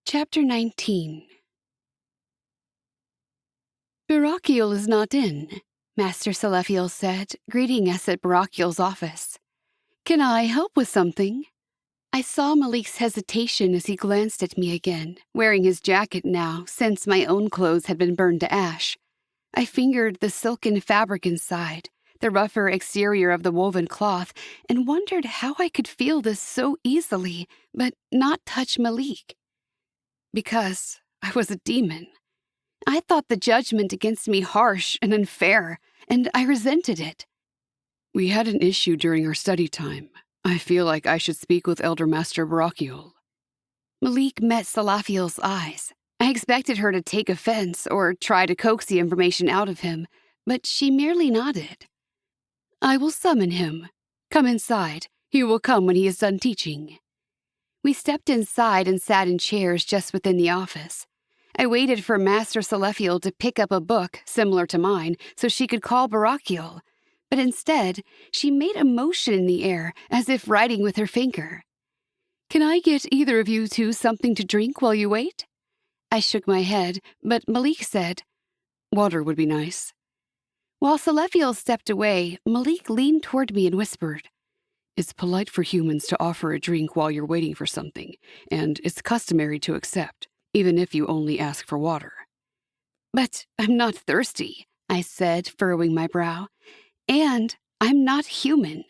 Chapter 19. Barachiel is not in, Master Selephiel said, greeting us at Barachiel's office. Can I help with something? I saw Malik's hesitation as he glanced at me again, wearing his jacket now, since my own clothes had been burned to ash. I fingered the silken fabric inside, the rougher exterior of the woven cloth, and wondered how I could feel this so easily, but not touch Malik. Because I was a demon. I thought the judgment against me harsh and unfair, and I resented it. We had an issue during our study time. I feel like I should speak with Elder Master Barachiel. Malik met Salafiel's eyes. I expected her to take offense or try to coax the information out of him, but she merely nodded. I will summon him. Come inside. He will come when he is done teaching. We stepped inside and sat in chairs just within the office. I waited for Master Selephiel to pick up a book similar to mine so she could call Barachiel, but instead she made a motion in the air as if writing with her finger. Can I get either of you two something to drink while you wait? I shook my head, but Malik said, Water would be nice. While Selephiel stepped away, Malik leaned toward me and whispered, It's polite for humans to offer a drink while you're waiting for something, and it's customary to accept, even if you only ask for water. But I'm not thirsty, I said, furrowing my brow. And I'm not human.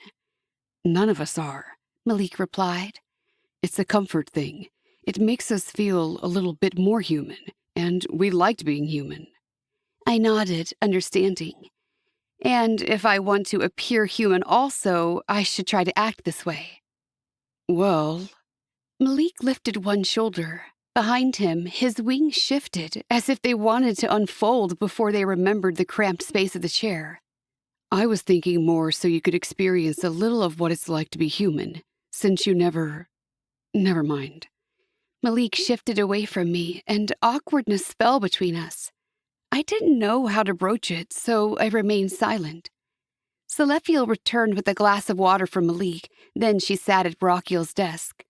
None of us are, Malik replied. It's a comfort thing. It makes us feel a little bit more human, and we liked being human. I nodded, understanding. And if I want to appear human also, I should try to act this way. Well... Malik lifted one shoulder. Behind him, his wings shifted, as if they wanted to unfold before they remembered the cramped space of the chair. I was thinking more so you could experience a little of what it's like to be human, since you never mind. Malik shifted away from me, and awkwardness fell between us. I didn't know how to broach it, so I remained silent. Selephiel returned with a glass of water for Malik, then she sat at Barachiel's desk.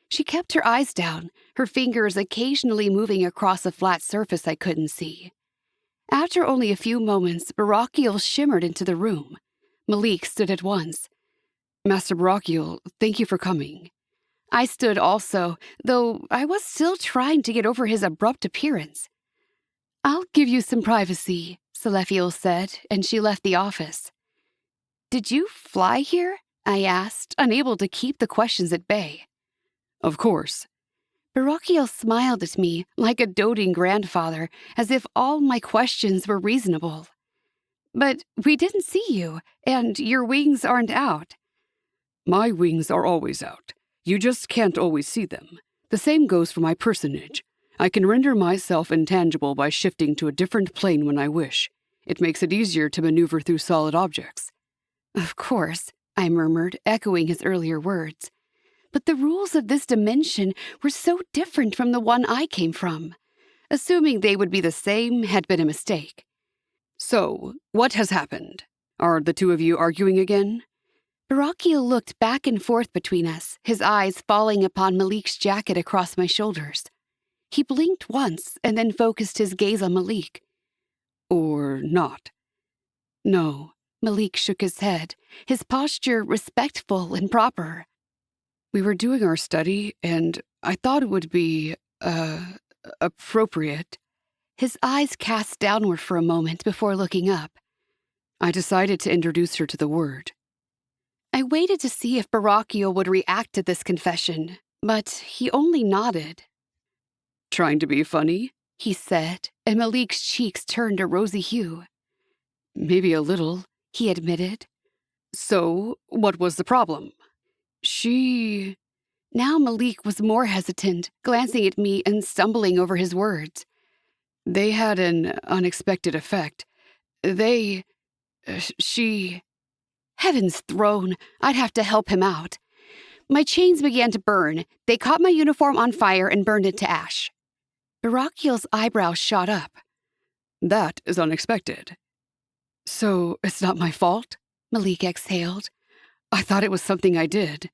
She kept her eyes down, her fingers occasionally moving across a flat surface I couldn't see. After only a few moments, Barachiel shimmered into the room. Malik stood at once. Master Barachiel, thank you for coming. I stood also, though I was still trying to get over his abrupt appearance. I'll give you some privacy, Selephiel said, and she left the office. Did you fly here? I asked, unable to keep the questions at bay. Of course. Barachiel smiled at me like a doting grandfather, as if all my questions were reasonable. But we didn't see you, and your wings aren't out. My wings are always out. You just can't always see them. The same goes for my personage. I can render myself intangible by shifting to a different plane when I wish. It makes it easier to maneuver through solid objects. Of course, I murmured, echoing his earlier words. But the rules of this dimension were so different from the one I came from. Assuming they would be the same had been a mistake. So, what has happened? Are the two of you arguing again? Barachiel looked back and forth between us, his eyes falling upon Malik's jacket across my shoulders. He blinked once and then focused his gaze on Malik. Or not? No, Malik shook his head, his posture respectful and proper. We were doing our study, and I thought it would be, appropriate. His eyes cast downward for a moment before looking up. I decided to introduce her to the word. I waited to see if Barachiel would react to this confession, but he only nodded. Trying to be funny? He said, and Malik's cheeks turned a rosy hue. Maybe a little, he admitted. So, what was the problem? Now Malik was more hesitant, glancing at me and stumbling over his words. They had an unexpected effect. Heaven's throne, I'd have to help him out. My chains began to burn. They caught my uniform on fire and burned it to ash. Barachiel's eyebrows shot up. That is unexpected. So, it's not my fault? Malik exhaled. I thought it was something I did.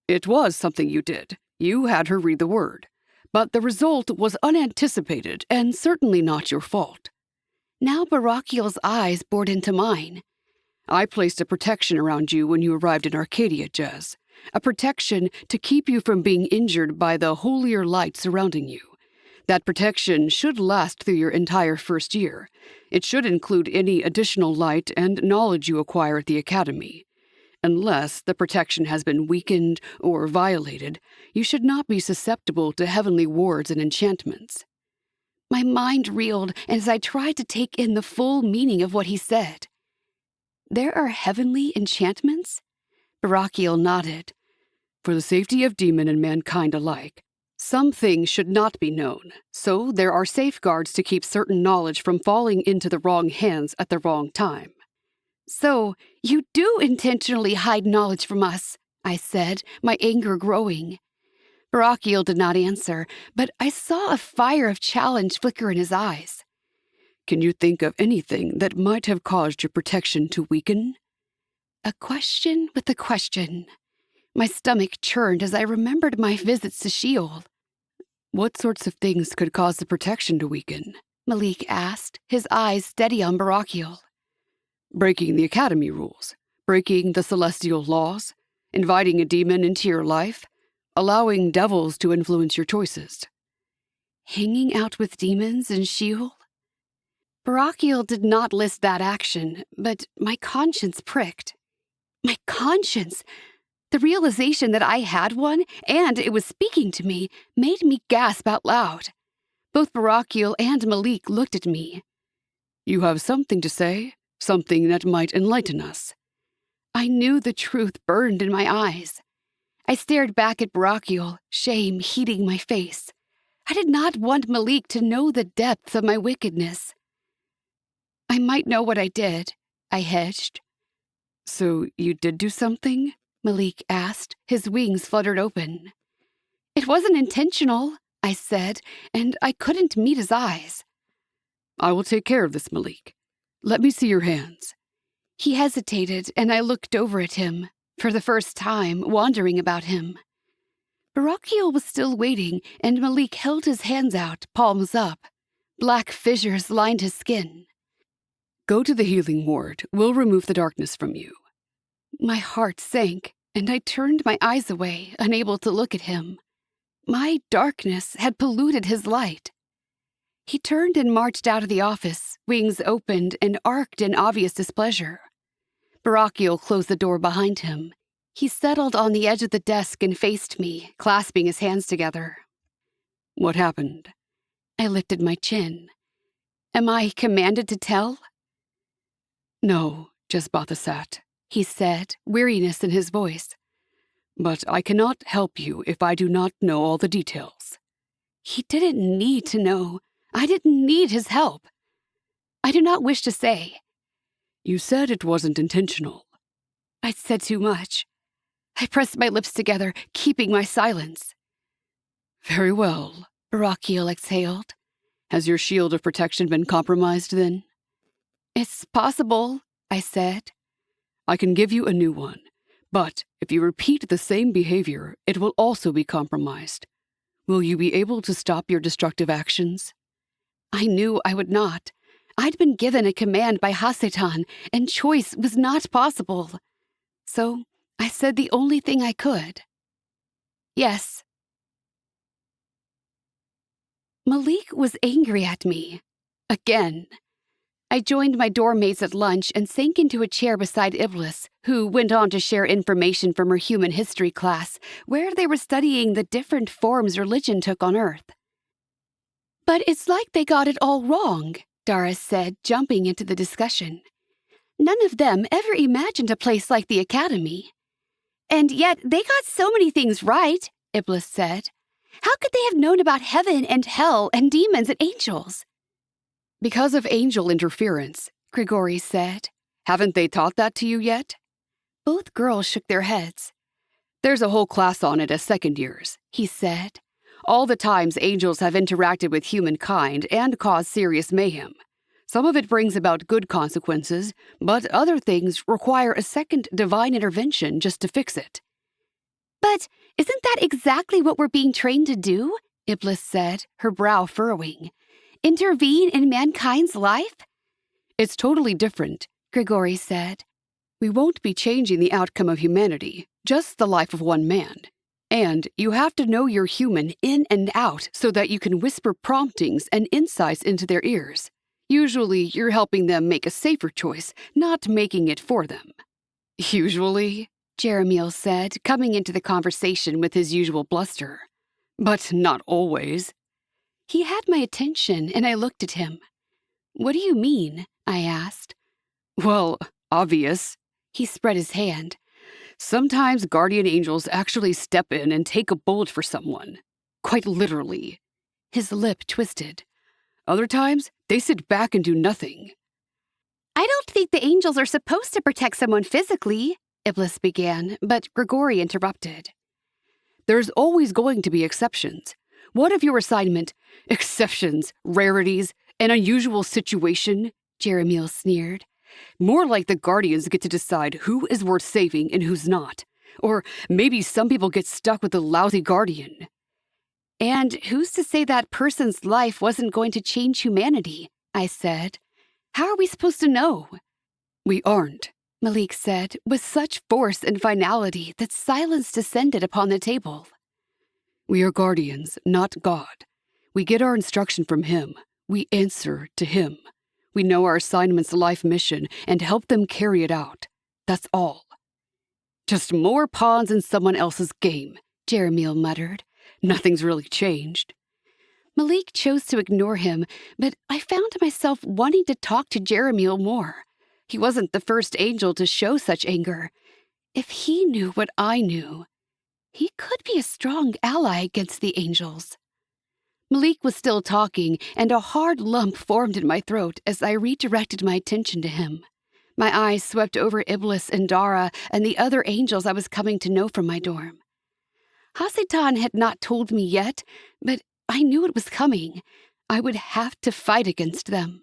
It was something you did. You had her read the word. But the result was unanticipated and certainly not your fault. Now Barakiel's eyes bored into mine. I placed a protection around you when you arrived in Arcadia, Jez. A protection to keep you from being injured by the holier light surrounding you. That protection should last through your entire first year. It should include any additional light and knowledge you acquire at the Academy. Unless the protection has been weakened or violated, you should not be susceptible to heavenly wards and enchantments. My mind reeled as I tried to take in the full meaning of what he said. There are heavenly enchantments? Barakiel nodded. For the safety of demon and mankind alike, some things should not be known, so there are safeguards to keep certain knowledge from falling into the wrong hands at the wrong time. So, you do intentionally hide knowledge from us, I said, my anger growing. Barakiel did not answer, but I saw a fire of challenge flicker in his eyes. Can you think of anything that might have caused your protection to weaken? A question with a question. My stomach churned as I remembered my visits to Sheol. What sorts of things could cause the protection to weaken? Malik asked, his eyes steady on Barakiel. Breaking the Academy rules, breaking the celestial laws, inviting a demon into your life, allowing devils to influence your choices. Hanging out with demons in Sheol? Barakiel did not list that action, but my conscience pricked. My conscience! The realization that I had one, and it was speaking to me, made me gasp out loud. Both Barakiel and Malik looked at me. You have something to say? Something that might enlighten us. I knew the truth burned in my eyes. I stared back at Barakiel, shame heating my face. I did not want Malik to know the depth of my wickedness. I might know what I did, I hedged. So you did do something? Malik asked, his wings fluttered open. It wasn't intentional, I said, and I couldn't meet his eyes. I will take care of this, Malik. Let me see your hands. He hesitated, and I looked over at him, for the first time, wondering about him. Barakiel was still waiting, and Malik held his hands out, palms up. Black fissures lined his skin. Go to the healing ward. We'll remove the darkness from you. My heart sank, and I turned my eyes away, unable to look at him. My darkness had polluted his light. He turned and marched out of the office, wings opened and arced in obvious displeasure. Barakiel closed the door behind him. He settled on the edge of the desk and faced me, clasping his hands together. What happened? I lifted my chin. Am I commanded to tell? No, Jezbathasat, he said, weariness in his voice. But I cannot help you if I do not know all the details. He didn't need to know. I didn't need his help. I do not wish to say. You said it wasn't intentional. I said too much. I pressed my lips together, keeping my silence. Very well, Barakiel exhaled. Has your shield of protection been compromised then? It's possible, I said. I can give you a new one, but if you repeat the same behavior, it will also be compromised. Will you be able to stop your destructive actions? I knew I would not. I'd been given a command by Hasatan, and choice was not possible. So I said the only thing I could. Yes. Malik was angry at me. Again. I joined my dorm mates at lunch and sank into a chair beside Iblis, who went on to share information from her human history class, where they were studying the different forms religion took on Earth. But it's like they got it all wrong, Dara said, jumping into the discussion. None of them ever imagined a place like the Academy. And yet they got so many things right, Iblis said. How could they have known about heaven and hell and demons and angels? Because of angel interference, Grigori said. Haven't they taught that to you yet? Both girls shook their heads. There's a whole class on it as second years, he said. All the times angels have interacted with humankind and caused serious mayhem. Some of it brings about good consequences, but other things require a second divine intervention just to fix it. But isn't that exactly what we're being trained to do? Iblis said, her brow furrowing. Intervene in mankind's life? It's totally different, Grigori said. We won't be changing the outcome of humanity, just the life of one man. And you have to know you're human in and out so that you can whisper promptings and insights into their ears. Usually, you're helping them make a safer choice, not making it for them. Usually, Jeremiel said, coming into the conversation with his usual bluster. But not always. He had my attention, and I looked at him. What do you mean? I asked. Well, obvious. He spread his hand. Sometimes guardian angels actually step in and take a bullet for someone. Quite literally. His lip twisted. Other times, they sit back and do nothing. I don't think the angels are supposed to protect someone physically, Iblis began, but Grigori interrupted. There's always going to be exceptions. What if your assignment, exceptions, rarities, an unusual situation, Jeremiel sneered. More like the guardians get to decide who is worth saving and who's not. Or maybe some people get stuck with a lousy guardian. And who's to say that person's life wasn't going to change humanity? I said. How are we supposed to know? We aren't, Malik said, with such force and finality that silence descended upon the table. We are guardians, not God. We get our instruction from Him. We answer to Him. We know our assignment's life mission and help them carry it out. That's all. Just more pawns in someone else's game, Jeremiel muttered. Nothing's really changed. Malik chose to ignore him, but I found myself wanting to talk to Jeremiel more. He wasn't the first angel to show such anger. If he knew what I knew, he could be a strong ally against the angels. Malik was still talking, and a hard lump formed in my throat as I redirected my attention to him. My eyes swept over Iblis and Dara and the other angels I was coming to know from my dorm. Hasitan had not told me yet, but I knew it was coming. I would have to fight against them.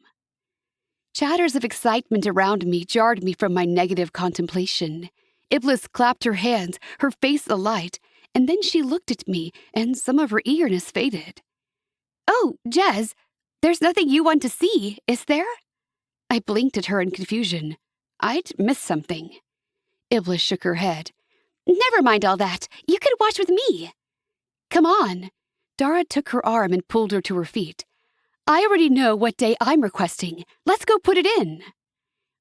Chatters of excitement around me jarred me from my negative contemplation. Iblis clapped her hands, her face alight, and then she looked at me, and some of her eagerness faded. Oh, Jez, there's nothing you want to see, is there? I blinked at her in confusion. I'd missed something. Iblis shook her head. Never mind all that. You can watch with me. Come on. Dara took her arm and pulled her to her feet. I already know what day I'm requesting. Let's go put it in.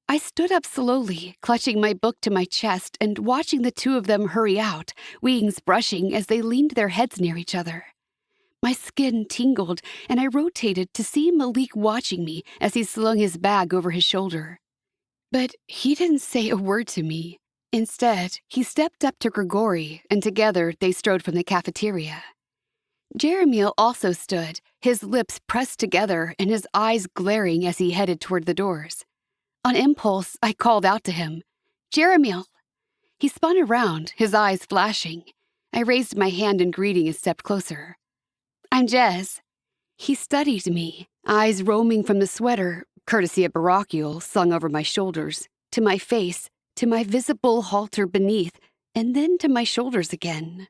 I stood up slowly, clutching my book to my chest and watching the two of them hurry out, wings brushing as they leaned their heads near each other. My skin tingled, and I rotated to see Malik watching me as he slung his bag over his shoulder. But he didn't say a word to me. Instead, he stepped up to Grigori, and together they strode from the cafeteria. Jeremiel also stood, his lips pressed together and his eyes glaring as he headed toward the doors. On impulse, I called out to him, Jeremiel. He spun around, his eyes flashing. I raised my hand in greeting and stepped closer. I'm Jez. He studied me, eyes roaming from the sweater, courtesy of Barakiel, slung over my shoulders, to my face, to my visible halter beneath, and then to my shoulders again.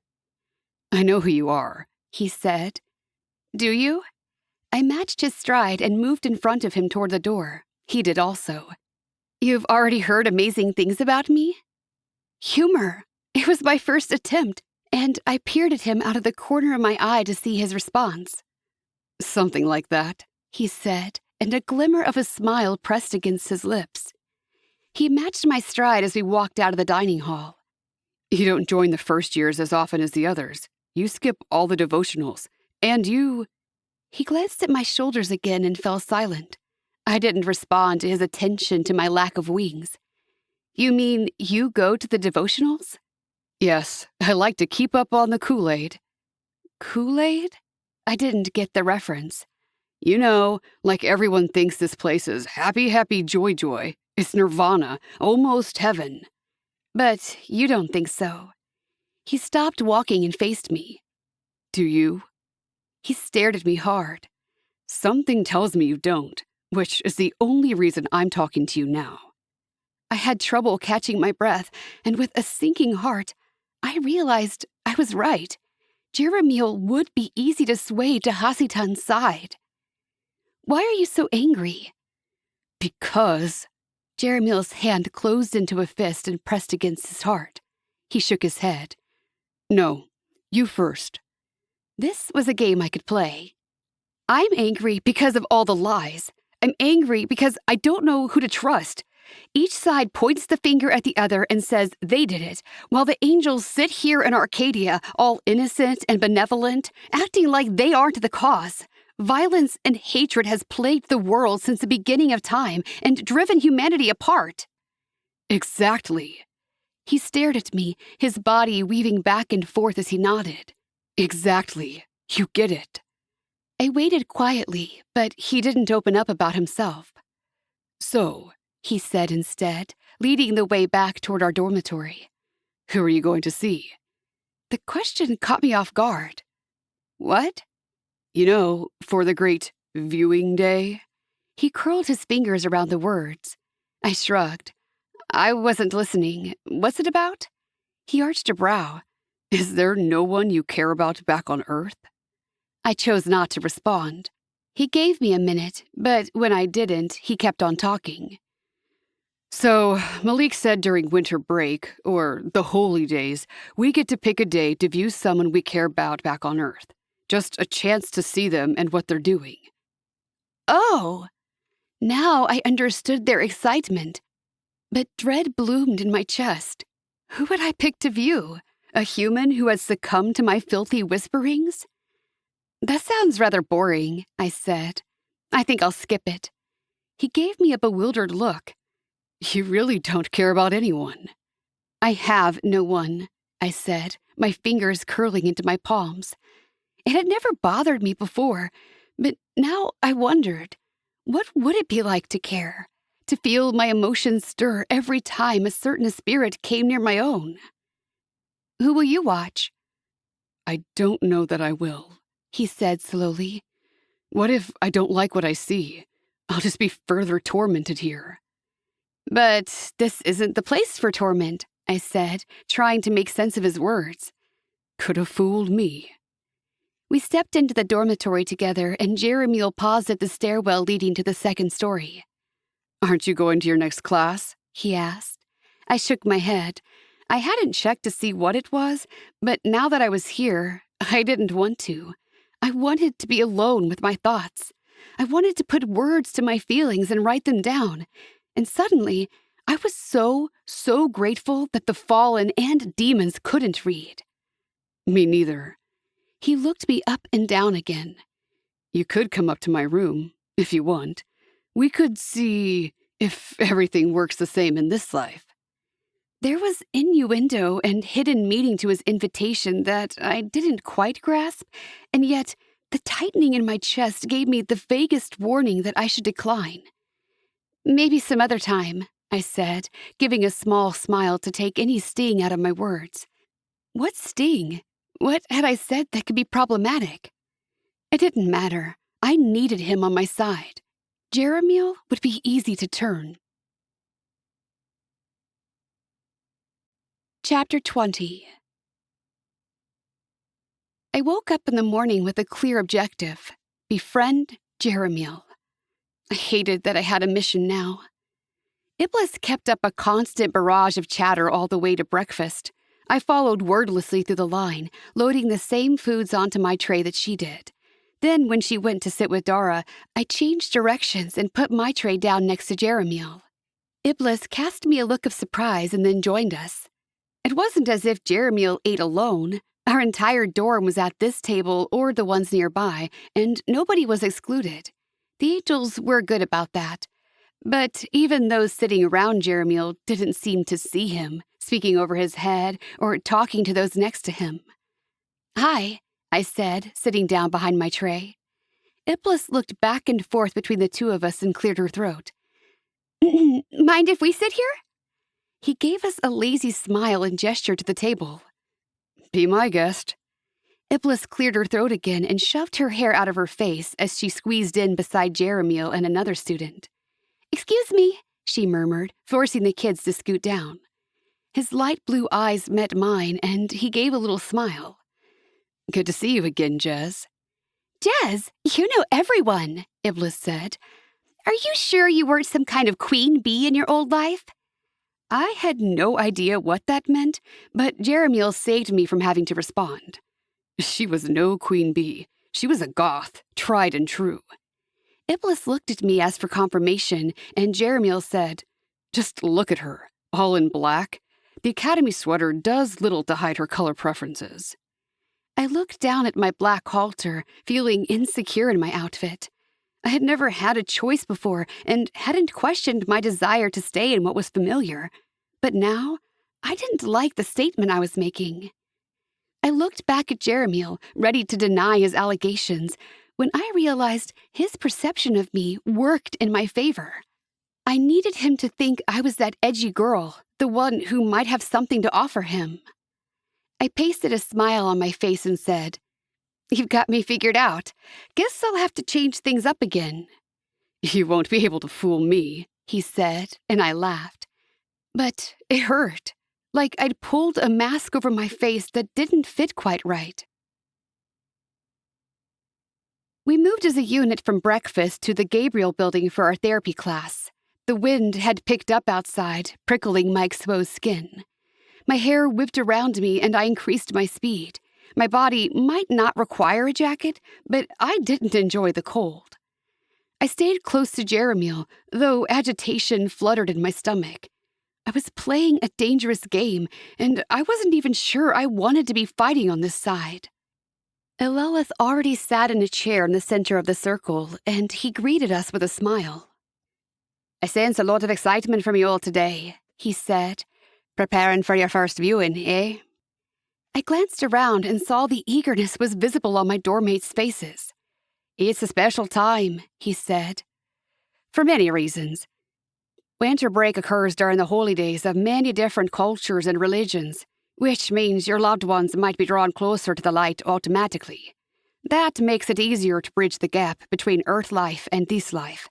I know who you are, he said. Do you? I matched his stride and moved in front of him toward the door. He did also. You've already heard amazing things about me? Humor. It was my first attempt, and I peered at him out of the corner of my eye to see his response. Something like that, he said, and a glimmer of a smile pressed against his lips. He matched my stride as we walked out of the dining hall. You don't join the first years as often as the others. You skip all the devotionals, and you... He glanced at my shoulders again and fell silent. I didn't respond to his attention to my lack of wings. You mean you go to the devotionals? Yes, I like to keep up on the Kool-Aid. Kool-Aid? I didn't get the reference. You know, like everyone thinks this place is happy, happy, joy, joy. It's nirvana, almost heaven. But you don't think so. He stopped walking and faced me. Do you? He stared at me hard. Something tells me you don't, which is the only reason I'm talking to you now. I had trouble catching my breath, and with a sinking heart, I realized I was right. Jeremiel would be easy to sway to Hasitan's side. Why are you so angry? Because Jeremiel's hand closed into a fist and pressed against his heart. He shook his head. No, you first. This was a game I could play. I'm angry because of all the lies. I'm angry because I don't know who to trust. Each side points the finger at the other and says they did it, while the angels sit here in Arcadia, all innocent and benevolent, acting like they aren't the cause. Violence and hatred has plagued the world since the beginning of time and driven humanity apart. Exactly. He stared at me, his body weaving back and forth as he nodded. Exactly. You get it. I waited quietly, but he didn't open up about himself. So, he said instead, leading the way back toward our dormitory. Who are you going to see? The question caught me off guard. What? You know, for the great viewing day? He curled his fingers around the words. I shrugged. I wasn't listening. What's it about? He arched a brow. Is there no one you care about back on Earth? I chose not to respond. He gave me a minute, but when I didn't, he kept on talking. So, Malik said during winter break, or the holy days, we get to pick a day to view someone we care about back on Earth. Just a chance to see them and what they're doing. Oh! Now I understood their excitement. But dread bloomed in my chest. Who would I pick to view? A human who had succumbed to my filthy whisperings? That sounds rather boring, I said. I think I'll skip it. He gave me a bewildered look. You really don't care about anyone. I have no one, I said, my fingers curling into my palms. It had never bothered me before, but now I wondered, what would it be like to care? To feel my emotions stir every time a certain spirit came near my own? Who will you watch? I don't know that I will, he said slowly. What if I don't like what I see? I'll just be further tormented here. But this isn't the place for torment, I said, trying to make sense of his words. Could have fooled me. We stepped into the dormitory together, and Jeremiel paused at the stairwell leading to the second story. Aren't you going to your next class? He asked. I shook my head. I hadn't checked to see what it was, but now that I was here, I didn't want to. I wanted to be alone with my thoughts. I wanted to put words to my feelings and write them down. And suddenly, I was so grateful that the fallen and demons couldn't read. Me neither. He looked me up and down again. You could come up to my room, if you want. We could see if everything works the same in this life. There was innuendo and hidden meaning to his invitation that I didn't quite grasp, and yet the tightening in my chest gave me the vaguest warning that I should decline. Maybe some other time, I said, giving a small smile to take any sting out of my words. What sting? What had I said that could be problematic? It didn't matter. I needed him on my side. Jeremiel would be easy to turn. Chapter 20. I woke up in the morning with a clear objective: befriend Jeremiel. I hated that I had a mission now. Iblis kept up a constant barrage of chatter all the way to breakfast. I followed wordlessly through the line, loading the same foods onto my tray that she did. Then, when she went to sit with Dara, I changed directions and put my tray down next to Jeremiel. Iblis cast me a look of surprise and then joined us. It wasn't as if Jeremiel ate alone. Our entire dorm was at this table or the ones nearby, and nobody was excluded. The angels were good about that. But even those sitting around Jeremiel didn't seem to see him, speaking over his head or talking to those next to him. Hi, I said, sitting down behind my tray. Iblis looked back and forth between the two of us and cleared her throat. Mind if we sit here? He gave us a lazy smile and gestured to the table. Be my guest. Iblis cleared her throat again and shoved her hair out of her face as she squeezed in beside Jeremiel and another student. Excuse me, she murmured, forcing the kids to scoot down. His light blue eyes met mine, and he gave a little smile. Good to see you again, Jez. Jez, you know everyone, Iblis said. Are you sure you weren't some kind of queen bee in your old life? I had no idea what that meant, but Jeremiel saved me from having to respond. She was no queen bee. She was a goth, tried and true. Iblis looked at me as for confirmation, and Jeremiel said, Just look at her, all in black. The Academy sweater does little to hide her color preferences. I looked down at my black halter, feeling insecure in my outfit. I had never had a choice before and hadn't questioned my desire to stay in what was familiar. But now, I didn't like the statement I was making. I looked back at Jeremiel, ready to deny his allegations, when I realized his perception of me worked in my favor. I needed him to think I was that edgy girl, the one who might have something to offer him. I pasted a smile on my face and said, You've got me figured out. Guess I'll have to change things up again. You won't be able to fool me, he said, and I laughed. But it hurt, like I'd pulled a mask over my face that didn't fit quite right. We moved as a unit from breakfast to the Gabriel building for our therapy class. The wind had picked up outside, prickling my exposed skin. My hair whipped around me and I increased my speed. My body might not require a jacket, but I didn't enjoy the cold. I stayed close to Jeremiel, though agitation fluttered in my stomach. I was playing a dangerous game, and I wasn't even sure I wanted to be fighting on this side. Elelith already sat in a chair in the center of the circle, and he greeted us with a smile. I sense a lot of excitement from you all today, he said. Preparing for your first viewing, eh? I glanced around and saw the eagerness was visible on my doormates' faces. It's a special time, he said. For many reasons. Winter break occurs during the holy days of many different cultures and religions, which means your loved ones might be drawn closer to the light automatically. That makes it easier to bridge the gap between Earth life and this life.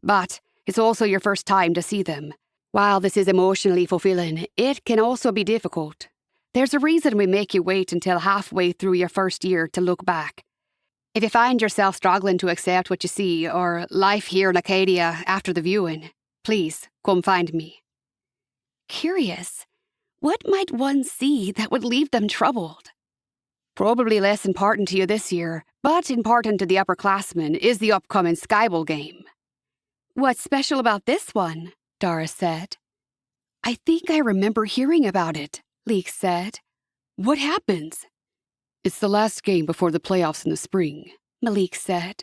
But it's also your first time to see them. While this is emotionally fulfilling, it can also be difficult. There's a reason we make you wait until halfway through your first year to look back. If you find yourself struggling to accept what you see or life here in Acadia after the viewing, please come find me. Curious, what might one see that would leave them troubled? Probably less important to you this year, but important to the upperclassmen is the upcoming Skyball game. What's special about this one? Dara said. I think I remember hearing about it, Leek said. What happens? It's the last game before the playoffs in the spring, Malik said.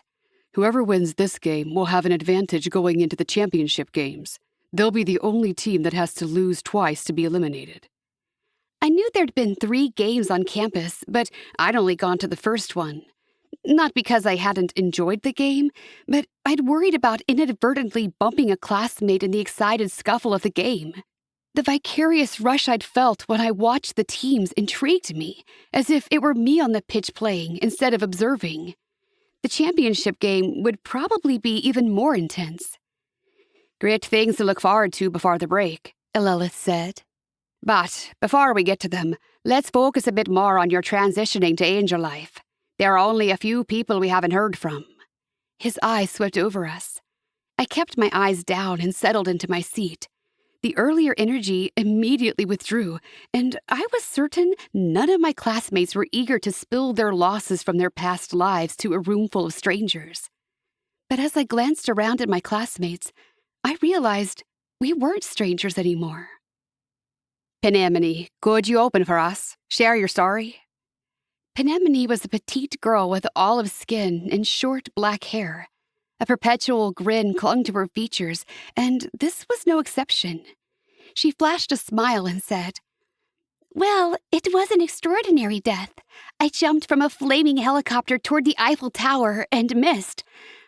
Whoever wins this game will have an advantage going into the championship games. They'll be the only team that has to lose twice to be eliminated. I knew there'd been 3 games on campus, but I'd only gone to the first one. Not because I hadn't enjoyed the game, but I'd worried about inadvertently bumping a classmate in the excited scuffle of the game. The vicarious rush I'd felt when I watched the teams intrigued me, as if it were me on the pitch playing instead of observing. The championship game would probably be even more intense. Great things to look forward to before the break, Elelith said. But before we get to them, let's focus a bit more on your transitioning to angel life. There are only a few people we haven't heard from. His eyes swept over us. I kept my eyes down and settled into my seat. The earlier energy immediately withdrew, and I was certain none of my classmates were eager to spill their losses from their past lives to a room full of strangers. But as I glanced around at my classmates, I realized we weren't strangers anymore. Penemone, could you open for us? Share your story? Penemone was a petite girl with olive skin and short black hair. A perpetual grin clung to her features, and this was no exception. She flashed a smile and said, Well, it was an extraordinary death. I jumped from a flaming helicopter toward the Eiffel Tower and missed.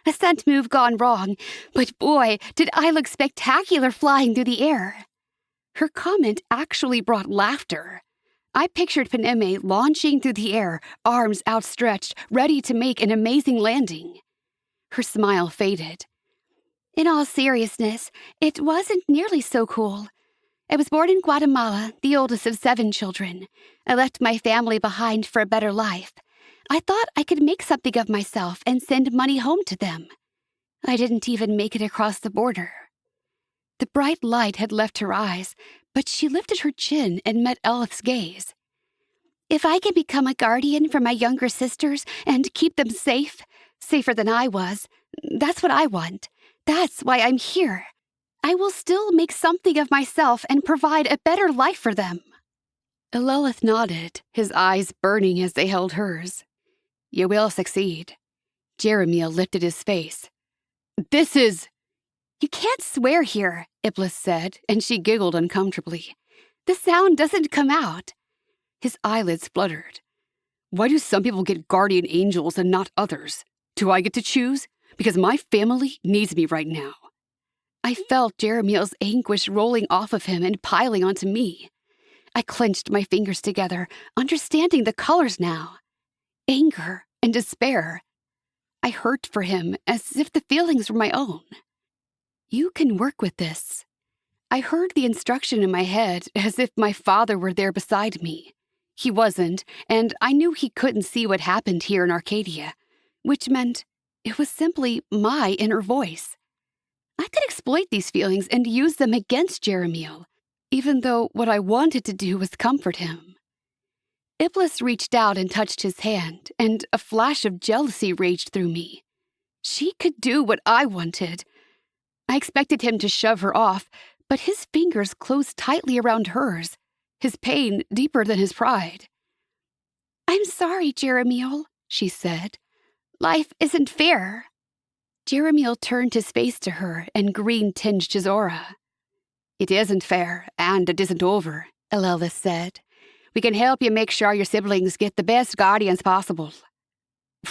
A stunt move gone wrong, but boy, did I look spectacular flying through the air. Her comment actually brought laughter. I pictured Penemone launching through the air, arms outstretched, ready to make an amazing landing. Her smile faded. In all seriousness, it wasn't nearly so cool. I was born in Guatemala, the oldest of 7 children. I left my family behind for a better life. I thought I could make something of myself and send money home to them. I didn't even make it across the border. The bright light had left her eyes, but she lifted her chin and met Elif's gaze. If I can become a guardian for my younger sisters and keep them safe, safer than I was, that's what I want. That's why I'm here. I will still make something of myself and provide a better life for them. Elelith nodded, his eyes burning as they held hers. You will succeed. Jeremiel lifted his face. This is... You can't swear here, Iblis said, and she giggled uncomfortably. The sound doesn't come out. His eyelids fluttered. Why do some people get guardian angels and not others? Do I get to choose? Because my family needs me right now. I felt Jeremiel's anguish rolling off of him and piling onto me. I clenched my fingers together, understanding the colors now. Anger and despair. I hurt for him as if the feelings were my own. You can work with this. I heard the instruction in my head as if my father were there beside me. He wasn't, and I knew he couldn't see what happened here in Arcadia, which meant it was simply my inner voice. I could exploit these feelings and use them against Jeremiel, even though what I wanted to do was comfort him. Iblis reached out and touched his hand, and a flash of jealousy raged through me. She could do what I wanted. I expected him to shove her off, but his fingers closed tightly around hers, his pain deeper than his pride. I'm sorry, Jeremiel, she said. Life isn't fair. Jeremiel turned his face to her, and green tinged his aura. It isn't fair, and it isn't over, Elelith said. We can help you make sure your siblings get the best guardians possible.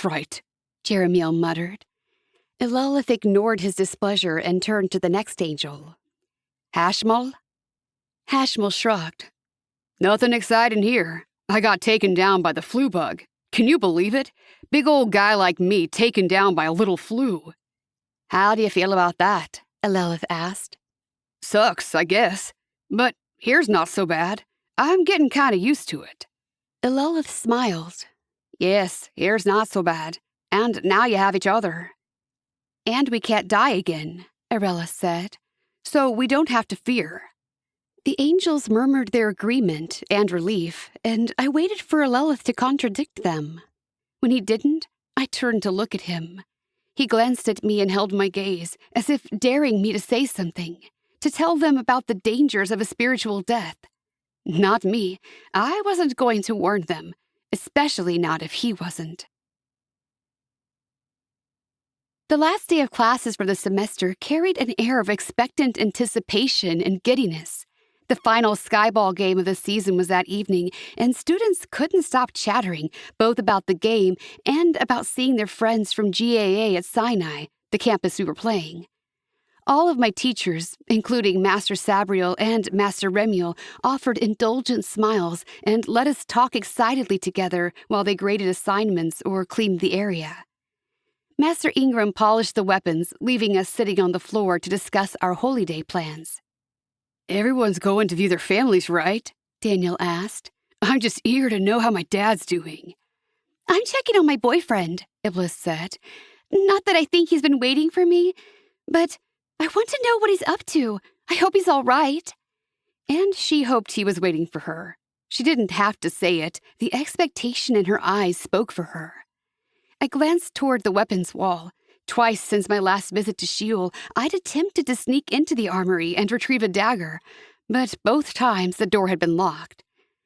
Right, Jeremiel muttered. Elelith ignored his displeasure and turned to the next angel. Hashmal? Hashmal shrugged. Nothing exciting here. I got taken down by the flu bug. Can you believe it? Big old guy like me taken down by a little flu. How do you feel about that? Elelith asked. Sucks, I guess. But here's not so bad. I'm getting kind of used to it. Elelith smiled. Yes, here's not so bad. And now you have each other. And we can't die again, Arella said. So we don't have to fear. The angels murmured their agreement and relief, and I waited for Elelith to contradict them. When he didn't, I turned to look at him. He glanced at me and held my gaze, as if daring me to say something, to tell them about the dangers of a spiritual death. Not me. I wasn't going to warn them, especially not if he wasn't. The last day of classes for the semester carried an air of expectant anticipation and giddiness. The final skyball game of the season was that evening, and students couldn't stop chattering, both about the game and about seeing their friends from GAA at Sinai, the campus we were playing. All of my teachers, including Master Sabriel and Master Remiel, offered indulgent smiles and let us talk excitedly together while they graded assignments or cleaned the area. Master Ingram polished the weapons, leaving us sitting on the floor to discuss our holy day plans. Everyone's going to view their families, right? Daniel asked. I'm just eager to know how my dad's doing. I'm checking on my boyfriend, Iblis said. Not that I think he's been waiting for me, but I want to know what he's up to. I hope he's all right. And she hoped he was waiting for her. She didn't have to say it. The expectation in her eyes spoke for her. I glanced toward the weapons wall. Twice since my last visit to Sheol, I'd attempted to sneak into the armory and retrieve a dagger, but both times the door had been locked.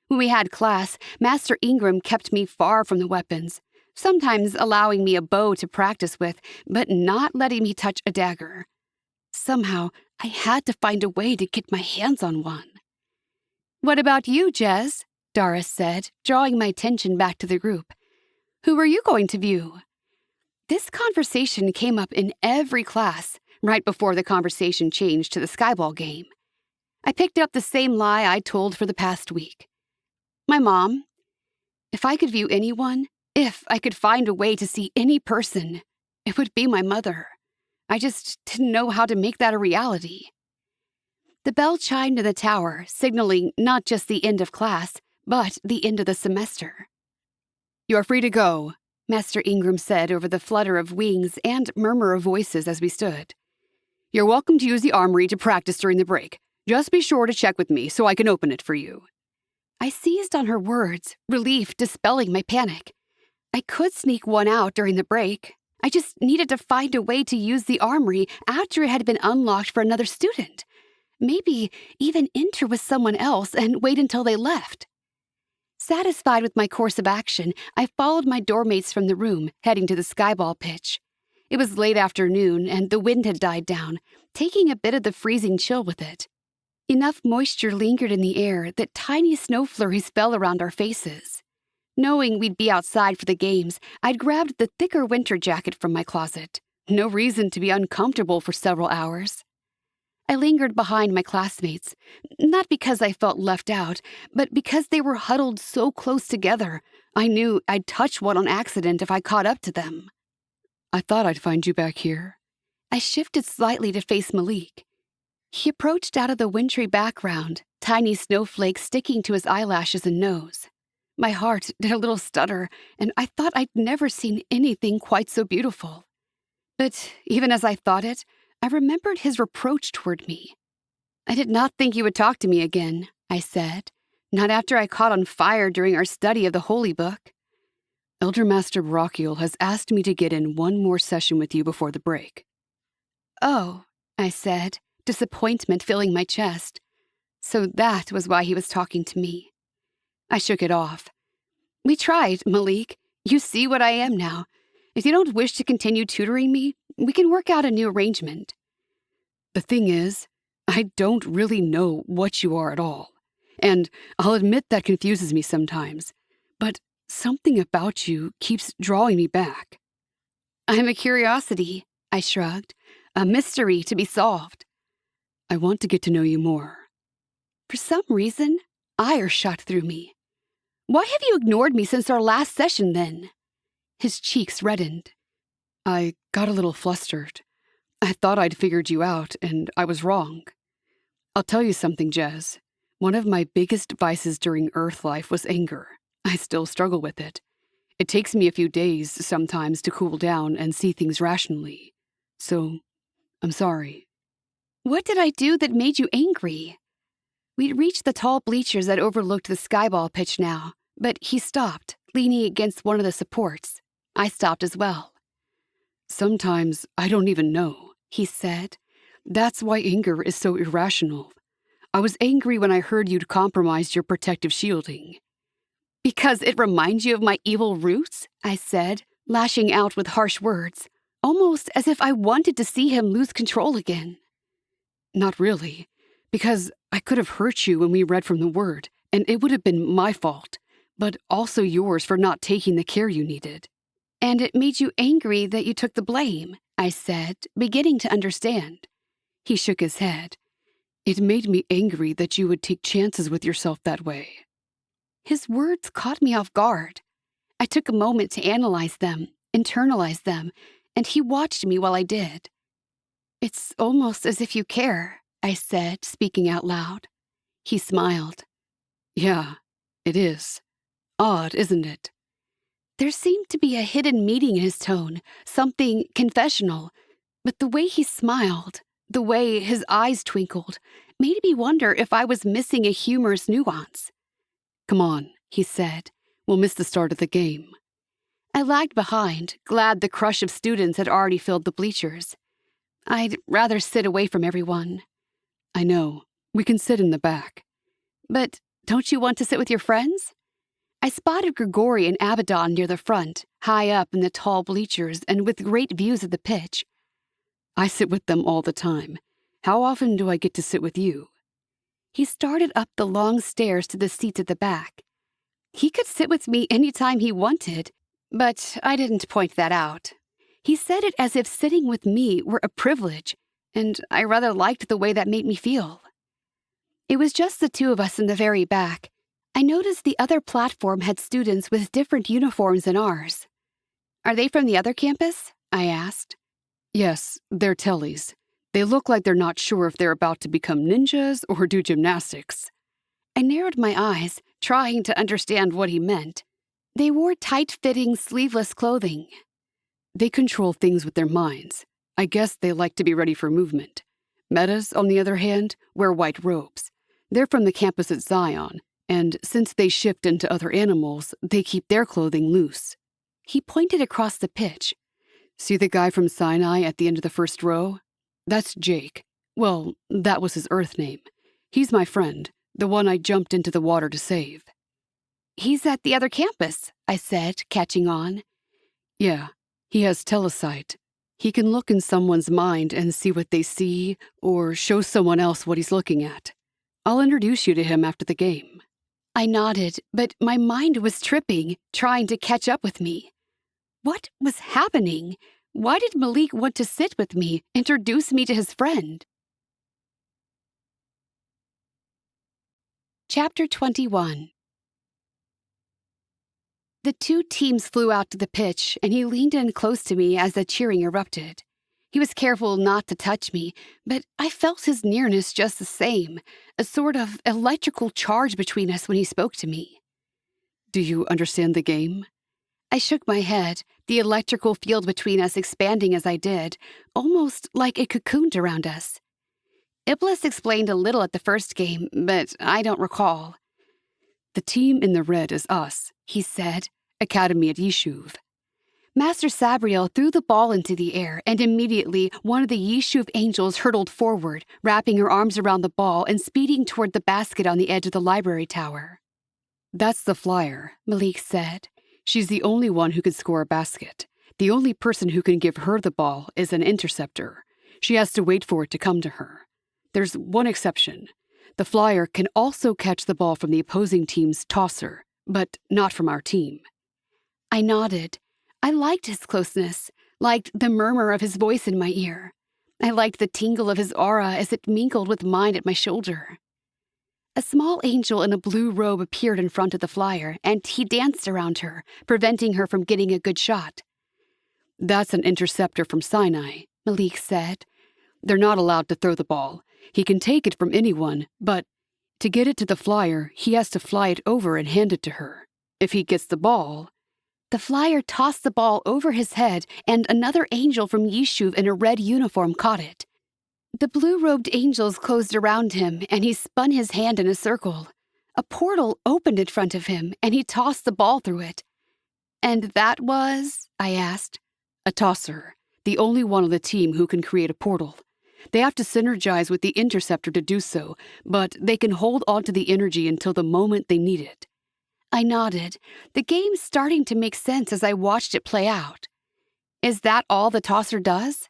When we had class, Master Ingram kept me far from the weapons, sometimes allowing me a bow to practice with, but not letting me touch a dagger. Somehow, I had to find a way to get my hands on one. What about you, Jez? Doris said, drawing my attention back to the group. Who are you going to view? This conversation came up in every class, right before the conversation changed to the skyball game. I picked up the same lie I told for the past week. My mom. If I could view anyone, if I could find a way to see any person, it would be my mother. I just didn't know how to make that a reality. The bell chimed in the tower, signaling not just the end of class, but the end of the semester. You are free to go, Master Ingram said over the flutter of wings and murmur of voices as we stood. You're welcome to use the armory to practice during the break. Just be sure to check with me so I can open it for you. I seized on her words, relief dispelling my panic. I could sneak one out during the break. I just needed to find a way to use the armory after it had been unlocked for another student. Maybe even enter with someone else and wait until they left. Satisfied with my course of action, I followed my dormmates from the room, heading to the skyball pitch. It was late afternoon, and the wind had died down, taking a bit of the freezing chill with it. Enough moisture lingered in the air that tiny snow flurries fell around our faces. Knowing we'd be outside for the games, I'd grabbed the thicker winter jacket from my closet. No reason to be uncomfortable for several hours. I lingered behind my classmates, not because I felt left out, but because they were huddled so close together. I knew I'd touch one on accident if I caught up to them. I thought I'd find you back here. I shifted slightly to face Malik. He approached out of the wintry background, tiny snowflakes sticking to his eyelashes and nose. My heart did a little stutter, and I thought I'd never seen anything quite so beautiful. But even as I thought it, I remembered his reproach toward me. I did not think you would talk to me again, I said, not after I caught on fire during our study of the Holy Book. Elder Master Brachial has asked me to get in one more session with you before the break. Oh, I said, disappointment filling my chest. So that was why he was talking to me. I shook it off. We tried, Malik. You see what I am now. If you don't wish to continue tutoring me, we can work out a new arrangement. The thing is, I don't really know what you are at all. And I'll admit that confuses me sometimes. But something about you keeps drawing me back. I'm a curiosity, I shrugged. A mystery to be solved. I want to get to know you more. For some reason, ire shot through me. Why have you ignored me since our last session, then? His cheeks reddened. I got a little flustered. I thought I'd figured you out, and I was wrong. I'll tell you something, Jez. One of my biggest vices during Earth life was anger. I still struggle with it. It takes me a few days sometimes to cool down and see things rationally. So, I'm sorry. What did I do that made you angry? We'd reached the tall bleachers that overlooked the skyball pitch now, but he stopped, leaning against one of the supports. I stopped as well. Sometimes I don't even know, he said. That's why anger is so irrational. I was angry when I heard you'd compromised your protective shielding. Because it reminds you of my evil roots? I said, lashing out with harsh words, almost as if I wanted to see him lose control again. Not really, because I could have hurt you when we read from the Word, and it would have been my fault, but also yours for not taking the care you needed. And it made you angry that you took the blame, I said, beginning to understand. He shook his head. It made me angry that you would take chances with yourself that way. His words caught me off guard. I took a moment to analyze them, internalize them, and he watched me while I did. It's almost as if you care, I said, speaking out loud. He smiled. Yeah, it is. Odd, isn't it? There seemed to be a hidden meaning in his tone, something confessional, but the way he smiled, the way his eyes twinkled, made me wonder if I was missing a humorous nuance. Come on, he said. We'll miss the start of the game. I lagged behind, glad the crush of students had already filled the bleachers. I'd rather sit away from everyone. I know. We can sit in the back. But don't you want to sit with your friends? I spotted Grigori and Abaddon near the front, high up in the tall bleachers and with great views of the pitch. I sit with them all the time. How often do I get to sit with you? He started up the long stairs to the seats at the back. He could sit with me any time he wanted, but I didn't point that out. He said it as if sitting with me were a privilege, and I rather liked the way that made me feel. It was just the two of us in the very back. I noticed the other platform had students with different uniforms than ours. Are they from the other campus? I asked. Yes, they're tellies. They look like they're not sure if they're about to become ninjas or do gymnastics. I narrowed my eyes, trying to understand what he meant. They wore tight-fitting, sleeveless clothing. They control things with their minds. I guess they like to be ready for movement. Metas, on the other hand, wear white robes. They're from the campus at Zion, and since they shift into other animals, they keep their clothing loose. He pointed across the pitch. See the guy from Sinai at the end of the first row? That's Jake. Well, that was his Earth name. He's my friend, the one I jumped into the water to save. He's at the other campus, I said, catching on. Yeah, he has telesight. He can look in someone's mind and see what they see, or show someone else what he's looking at. I'll introduce you to him after the game. I nodded, but my mind was tripping, trying to catch up with me. What was happening? Why did Malik want to sit with me, introduce me to his friend? Chapter 21. The two teams flew out to the pitch, and he leaned in close to me as the cheering erupted. He was careful not to touch me, but I felt his nearness just the same, a sort of electrical charge between us when he spoke to me. Do you understand the game? I shook my head, the electrical field between us expanding as I did, almost like it cocooned around us. Iblis explained a little at the first game, but I don't recall. The team in the red is us, he said, Academy at Yishuv. Master Sabriel threw the ball into the air, and immediately one of the Yishuv angels hurtled forward, wrapping her arms around the ball and speeding toward the basket on the edge of the library tower. That's the flyer, Malik said. She's the only one who can score a basket. The only person who can give her the ball is an interceptor. She has to wait for it to come to her. There's one exception. The flyer can also catch the ball from the opposing team's tosser, but not from our team. I nodded. I liked his closeness, liked the murmur of his voice in my ear. I liked the tingle of his aura as it mingled with mine at my shoulder. A small angel in a blue robe appeared in front of the flyer, and he danced around her, preventing her from getting a good shot. That's an interceptor from Sinai, Malik said. They're not allowed to throw the ball. He can take it from anyone, but to get it to the flyer, he has to fly it over and hand it to her. If he gets the ball... The flyer tossed the ball over his head, and another angel from Yishuv in a red uniform caught it. The blue-robed angels closed around him, and he spun his hand in a circle. A portal opened in front of him, and he tossed the ball through it. And that was, I asked. A tosser, the only one on the team who can create a portal. They have to synergize with the interceptor to do so, but they can hold onto the energy until the moment they need it. I nodded, the game starting to make sense as I watched it play out. Is that all the tosser does?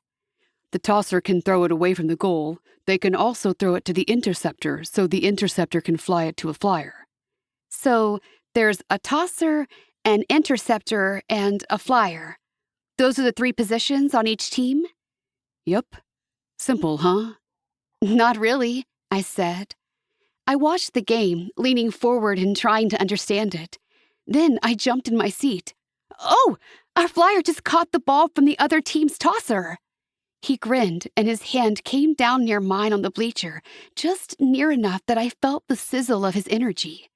The tosser can throw it away from the goal. They can also throw it to the interceptor, so the interceptor can fly it to a flyer. So there's a tosser, an interceptor, and a flyer. Those are the three positions on each team? Yep. Simple, huh? Not really, I said. I watched the game, leaning forward and trying to understand it. Then I jumped in my seat. Oh, our flyer just caught the ball from the other team's tosser. He grinned, and his hand came down near mine on the bleacher, just near enough that I felt the sizzle of his energy.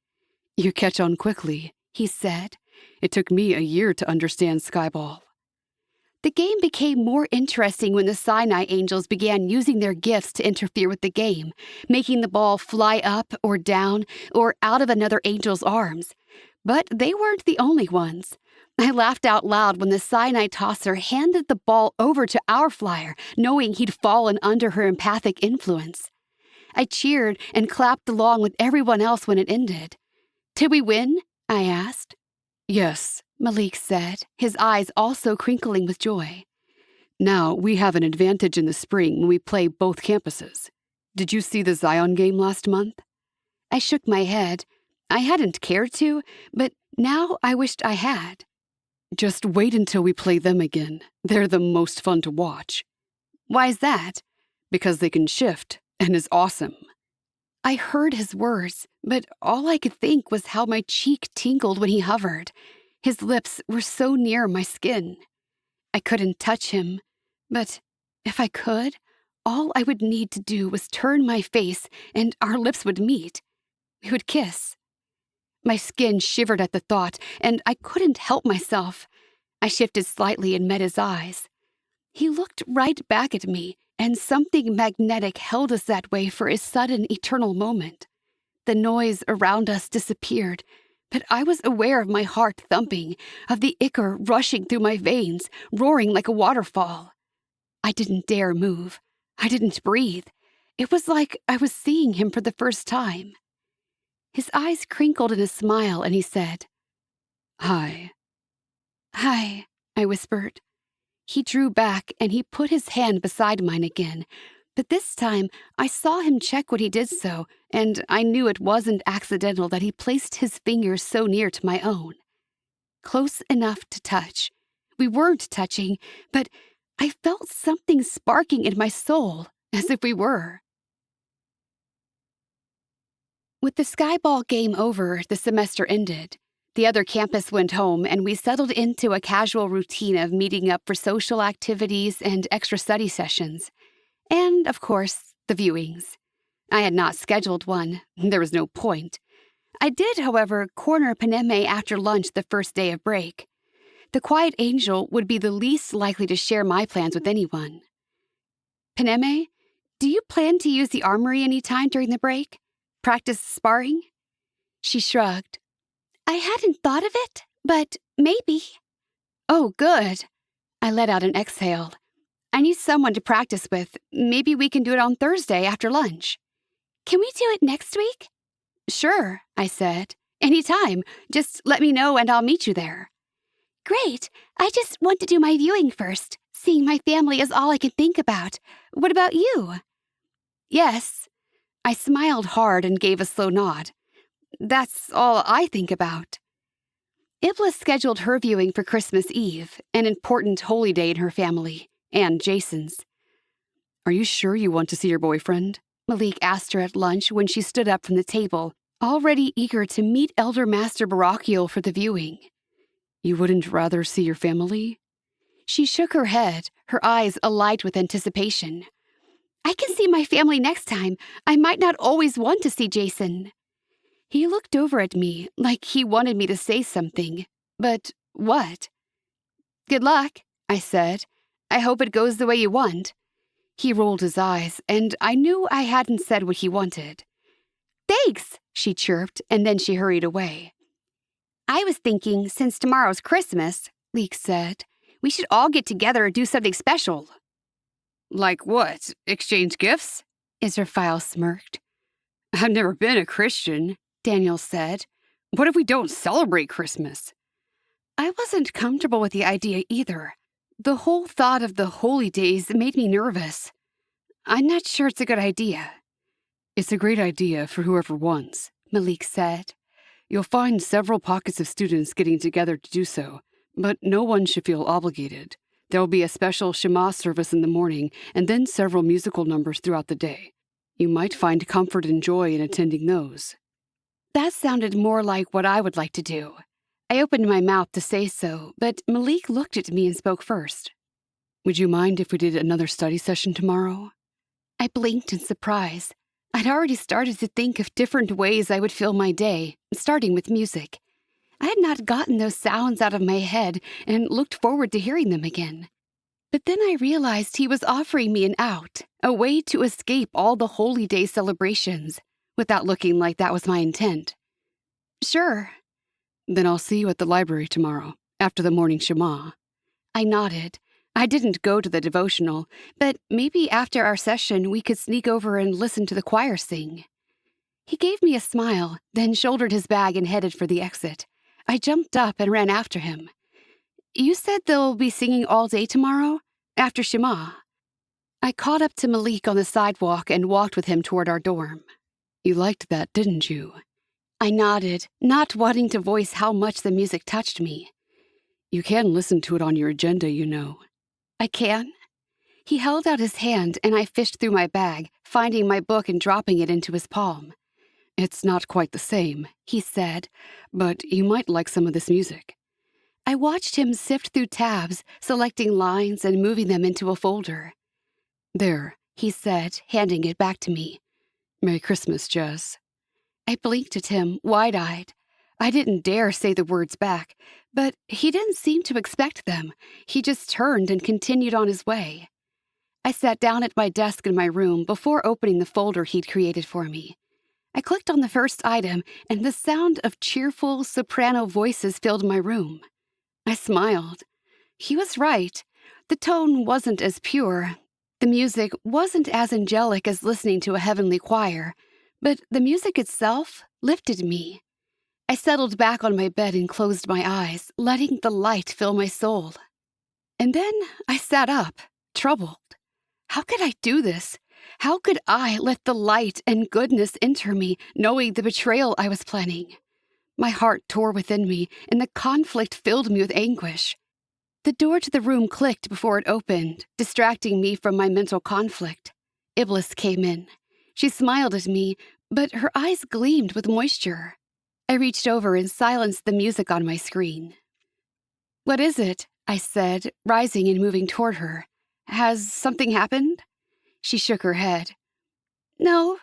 You catch on quickly, he said. It took me a year to understand Skyball. The game became more interesting when the Sinai angels began using their gifts to interfere with the game, making the ball fly up or down or out of another angel's arms. But they weren't the only ones. I laughed out loud when the Sinai tosser handed the ball over to our flyer, knowing he'd fallen under her empathic influence. I cheered and clapped along with everyone else when it ended. Did we win? I asked. Yes, Malik said, his eyes also crinkling with joy. Now we have an advantage in the spring when we play both campuses. Did you see the Zion game last month? I shook my head. I hadn't cared to, but now I wished I had. Just wait until we play them again. They're the most fun to watch. Why's that? Because they can shift, and is awesome. I heard his words, but all I could think was how my cheek tingled when he hovered. His lips were so near my skin. I couldn't touch him, but if I could, all I would need to do was turn my face and our lips would meet. We would kiss. My skin shivered at the thought, and I couldn't help myself. I shifted slightly and met his eyes. He looked right back at me, and something magnetic held us that way for a sudden, eternal moment. The noise around us disappeared, but I was aware of my heart thumping, of the ichor rushing through my veins, roaring like a waterfall. I didn't dare move. I didn't breathe. It was like I was seeing him for the first time. His eyes crinkled in a smile, and he said, "Hi." "Hi," I whispered. He drew back, and he put his hand beside mine again, but this time I saw him check what he did so, and I knew it wasn't accidental that he placed his fingers so near to my own. Close enough to touch. We weren't touching, but I felt something sparking in my soul, as if we were. With the skyball game over, the semester ended. The other campus went home, and we settled into a casual routine of meeting up for social activities and extra study sessions. And, of course, the viewings. I had not scheduled one. There was no point. I did, however, corner Paneme after lunch the first day of break. The quiet angel would be the least likely to share my plans with anyone. "Paneme, do you plan to use the armory any time during the break? Practice sparring?" She shrugged. "I hadn't thought of it, but maybe." "Oh, good." I let out an exhale. "I need someone to practice with. Maybe we can do it on Thursday after lunch." "Can we do it next week?" "Sure," I said. "Anytime. Just let me know and I'll meet you there." "Great. I just want to do my viewing first. Seeing my family is all I can think about. What about you?" "Yes." I smiled hard and gave a slow nod. "That's all I think about." Ibla scheduled her viewing for Christmas Eve, an important holy day in her family, and Jason's. "Are you sure you want to see your boyfriend?" Malik asked her at lunch when she stood up from the table, already eager to meet Elder Master Barakiel for the viewing. "You wouldn't rather see your family?" She shook her head, her eyes alight with anticipation. "I can see my family next time. I might not always want to see Jason." He looked over at me like he wanted me to say something. But what? "Good luck," I said. "I hope it goes the way you want." He rolled his eyes, and I knew I hadn't said what he wanted. "Thanks," she chirped, and then she hurried away. "I was thinking, since tomorrow's Christmas," Leek said, "we should all get together and do something special." "Like what? Exchange gifts?" Israfile smirked. "I've never been a Christian," Daniel said. "What if we don't celebrate Christmas?" I wasn't comfortable with the idea either. The whole thought of the holy days made me nervous. "I'm not sure it's a good idea." "It's a great idea for whoever wants," Malik said. "You'll find several pockets of students getting together to do so, but no one should feel obligated. There will be a special Shema service in the morning and then several musical numbers throughout the day. You might find comfort and joy in attending those." That sounded more like what I would like to do. I opened my mouth to say so, but Malik looked at me and spoke first. "Would you mind if we did another study session tomorrow?" I blinked in surprise. I'd already started to think of different ways I would fill my day, starting with music. I had not gotten those sounds out of my head and looked forward to hearing them again. But then I realized he was offering me an out, a way to escape all the holy day celebrations, without looking like that was my intent. "Sure." "Then I'll see you at the library tomorrow, after the morning Shema." I nodded. I didn't go to the devotional, but maybe after our session we could sneak over and listen to the choir sing. He gave me a smile, then shouldered his bag and headed for the exit. I jumped up and ran after him. "You said they'll be singing all day tomorrow? After Shema?" I caught up to Malik on the sidewalk and walked with him toward our dorm. "You liked that, didn't you?" I nodded, not wanting to voice how much the music touched me. "You can listen to it on your agenda, you know." "I can?" He held out his hand, and I fished through my bag, finding my book and dropping it into his palm. "It's not quite the same," he said, "but you might like some of this music." I watched him sift through tabs, selecting lines and moving them into a folder. "There," he said, handing it back to me. "Merry Christmas, Jess." I blinked at him, wide-eyed. I didn't dare say the words back, but he didn't seem to expect them. He just turned and continued on his way. I sat down at my desk in my room before opening the folder he'd created for me. I clicked on the first item, and the sound of cheerful soprano voices filled my room. I smiled. He was right. The tone wasn't as pure. The music wasn't as angelic as listening to a heavenly choir, but the music itself lifted me. I settled back on my bed and closed my eyes, letting the light fill my soul. And then I sat up, troubled. How could I do this? How could I let the light and goodness enter me, knowing the betrayal I was planning? My heart tore within me, and the conflict filled me with anguish. The door to the room clicked before it opened, distracting me from my mental conflict. Iblis came in. She smiled at me, but her eyes gleamed with moisture. I reached over and silenced the music on my screen. "What is it?" I said, rising and moving toward her. "Has something happened?" She shook her head. "No,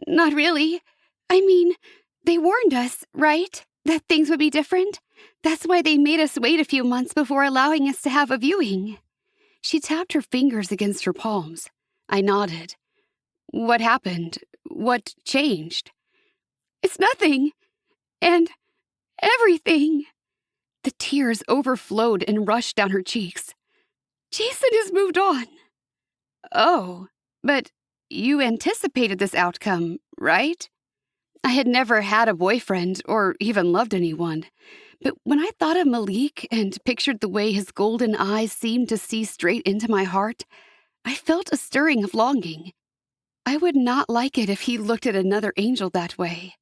not really. I mean, they warned us, right? That things would be different. That's why they made us wait a few months before allowing us to have a viewing." She tapped her fingers against her palms. I nodded. "What happened? What changed?" "It's nothing. And everything." The tears overflowed and rushed down her cheeks. "Jason has moved on." "Oh, but you anticipated this outcome, right?" I had never had a boyfriend or even loved anyone, but when I thought of Malik and pictured the way his golden eyes seemed to see straight into my heart, I felt a stirring of longing. I would not like it if he looked at another angel that way.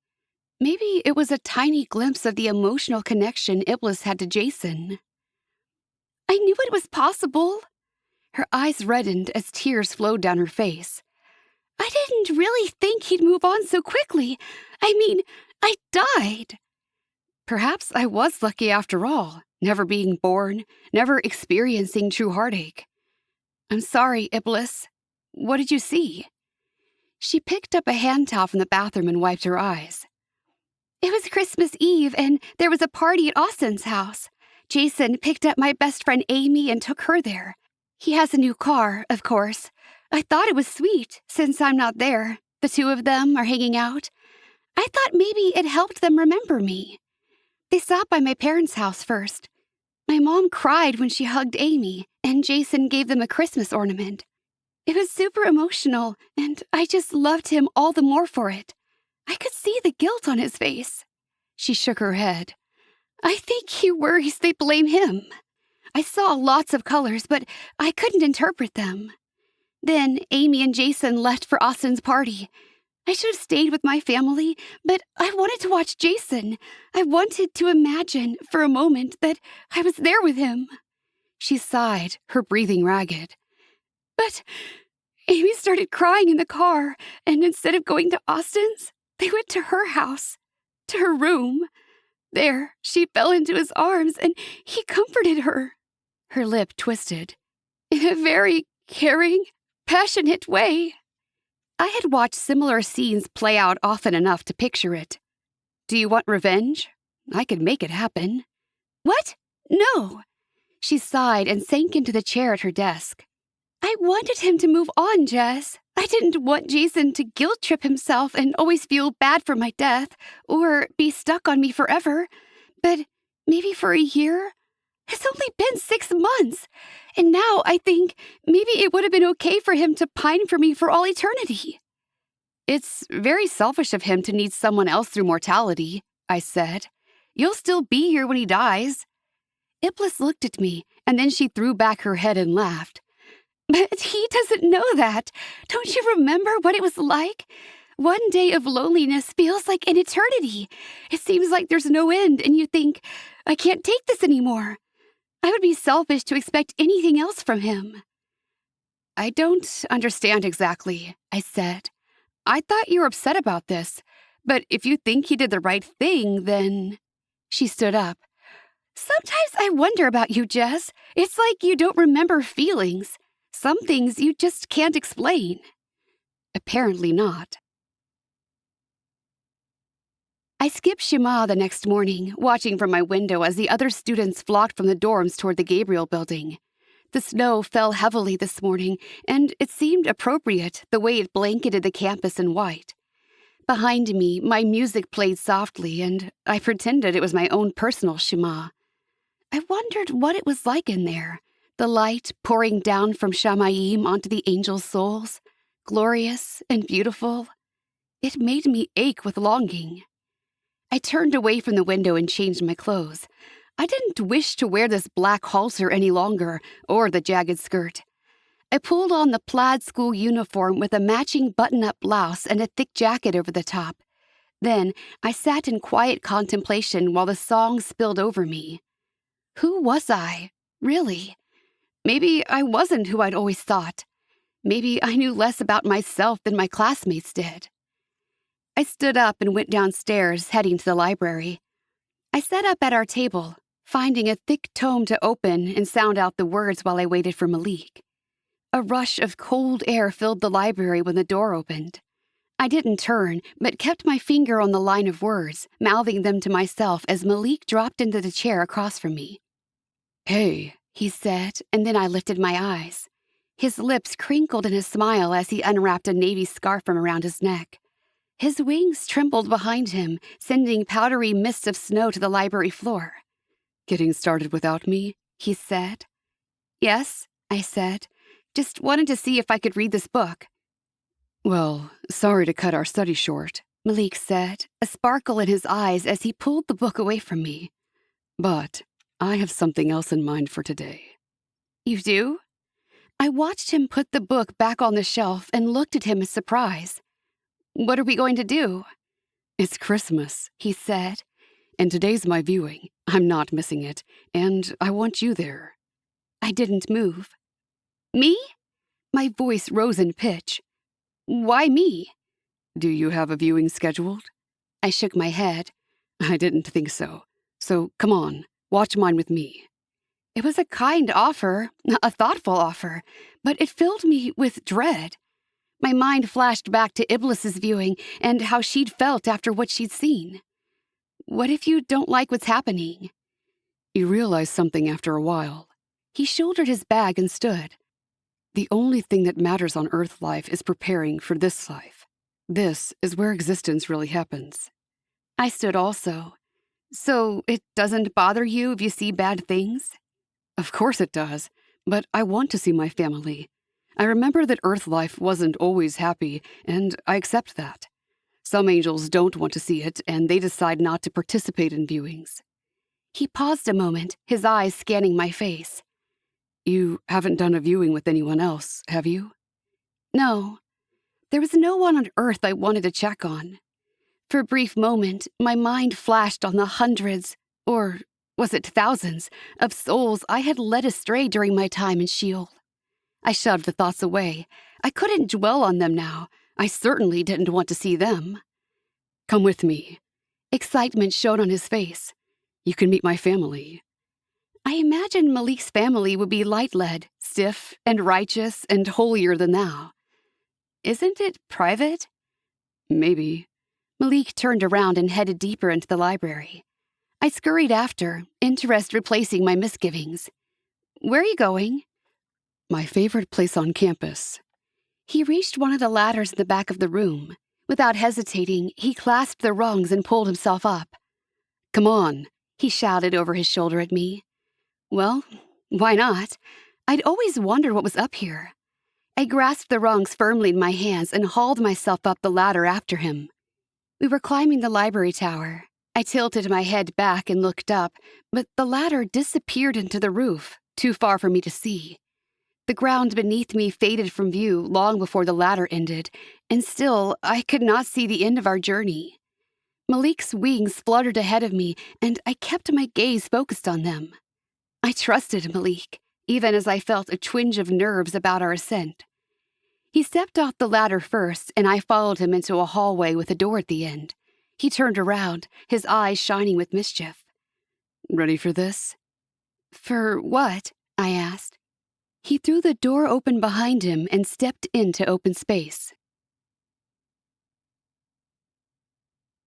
Maybe it was a tiny glimpse of the emotional connection Iblis had to Jason. "I knew it was possible." Her eyes reddened as tears flowed down her face. "I didn't really think he'd move on so quickly. I mean, I died." Perhaps I was lucky after all, never being born, never experiencing true heartache. "I'm sorry, Iblis. What did you see?" She picked up a hand towel from the bathroom and wiped her eyes. "It was Christmas Eve, and there was a party at Austin's house. Jason picked up my best friend Amy and took her there. He has a new car, of course. I thought it was sweet, since I'm not there. The two of them are hanging out. I thought maybe it helped them remember me. They stopped by my parents' house first. My mom cried when she hugged Amy, and Jason gave them a Christmas ornament. It was super emotional, and I just loved him all the more for it. I could see the guilt on his face." She shook her head. "I think he worries they blame him. I saw lots of colors, but I couldn't interpret them. Then Amy and Jason left for Austin's party. I should have stayed with my family, but I wanted to watch Jason. I wanted to imagine for a moment that I was there with him." She sighed, her breathing ragged. "But Amy started crying in the car, and instead of going to Austin's, they went to her house, to her room. There, she fell into his arms, and he comforted her." Her lip twisted. "In a very caring, passionate way." I had watched similar scenes play out often enough to picture it. "Do you want revenge? I could make it happen." "What? No." She sighed and sank into the chair at her desk. "I wanted him to move on, Jess. I didn't want Jason to guilt trip himself and always feel bad for my death, or be stuck on me forever. But maybe for a year? It's only been 6 months, and now I think maybe it would have been okay for him to pine for me for all eternity." "It's very selfish of him to need someone else through mortality," I said. "You'll still be here when he dies." Iblis looked at me, and then she threw back her head and laughed. "But he doesn't know that. Don't you remember what it was like? One day of loneliness feels like an eternity. It seems like there's no end, and you think, I can't take this anymore. I would be selfish to expect anything else from him." "I don't understand exactly," I said. "I thought you were upset about this, but if you think he did the right thing, then—" She stood up. "Sometimes I wonder about you, Jess. It's like you don't remember feelings. Some things you just can't explain." Apparently not. I skipped Shema the next morning, watching from my window as the other students flocked from the dorms toward the Gabriel building. The snow fell heavily this morning, and it seemed appropriate the way it blanketed the campus in white. Behind me, my music played softly, and I pretended it was my own personal Shema. I wondered what it was like in there, the light pouring down from Shamayim onto the angels' souls, glorious and beautiful. It made me ache with longing. I turned away from the window and changed my clothes. I didn't wish to wear this black halter any longer, or the jagged skirt. I pulled on the plaid school uniform with a matching button-up blouse and a thick jacket over the top. Then I sat in quiet contemplation while the song spilled over me. Who was I, really? Maybe I wasn't who I'd always thought. Maybe I knew less about myself than my classmates did. I stood up and went downstairs, heading to the library. I sat up at our table, finding a thick tome to open and sound out the words while I waited for Malik. A rush of cold air filled the library when the door opened. I didn't turn, but kept my finger on the line of words, mouthing them to myself as Malik dropped into the chair across from me. Hey, he said, and then I lifted my eyes. His lips crinkled in a smile as he unwrapped a navy scarf from around his neck. His wings trembled behind him, sending powdery mists of snow to the library floor. getting started without me? He said. Yes, I said. Just wanted to see if I could read this book. Well, sorry to cut our study short, Malik said, a sparkle in his eyes as he pulled the book away from me. But I have something else in mind for today. You do? I watched him put the book back on the shelf and looked at him in surprise. What are we going to do? It's Christmas, he said, and today's my viewing. I'm not missing it, and I want you there. I didn't move. Me? My voice rose in pitch. Why me? Do you have a viewing scheduled? I shook my head. I didn't think so. So come on, watch mine with me. It was a kind offer, a thoughtful offer, but it filled me with dread. My mind flashed back to Iblis's viewing and how she'd felt after what she'd seen. What if you don't like what's happening? You realize something after a while. He shouldered his bag and stood. The only thing that matters on Earth life is preparing for this life. This is where existence really happens. I stood also. So it doesn't bother you if you see bad things? Of course it does, but I want to see my family. I remember that Earth life wasn't always happy, and I accept that. Some angels don't want to see it, and they decide not to participate in viewings. He paused a moment, his eyes scanning my face. You haven't done a viewing with anyone else, have you? No. There was no one on Earth I wanted to check on. For a brief moment, my mind flashed on the hundreds, or was it thousands, of souls I had led astray during my time in Sheol. I shoved the thoughts away. I couldn't dwell on them now. I certainly didn't want to see them. Come with me. Excitement showed on his face. You can meet my family. I imagined Malik's family would be light-led, stiff and righteous and holier than thou. Isn't it private? Maybe. Malik turned around and headed deeper into the library. I scurried after, interest replacing my misgivings. Where are you going? My favorite place on campus. He reached one of the ladders in the back of the room. Without hesitating, he clasped the rungs and pulled himself up. Come on, he shouted over his shoulder at me. Well, why not? I'd always wondered what was up here. I grasped the rungs firmly in my hands and hauled myself up the ladder after him. We were climbing the library tower. I tilted my head back and looked up, but the ladder disappeared into the roof, too far for me to see. The ground beneath me faded from view long before the ladder ended, and still I could not see the end of our journey. Malik's wings fluttered ahead of me, and I kept my gaze focused on them. I trusted Malik, even as I felt a twinge of nerves about our ascent. He stepped off the ladder first, and I followed him into a hallway with a door at the end. He turned around, his eyes shining with mischief. Ready for this? For what? I asked. He threw the door open behind him and stepped into open space.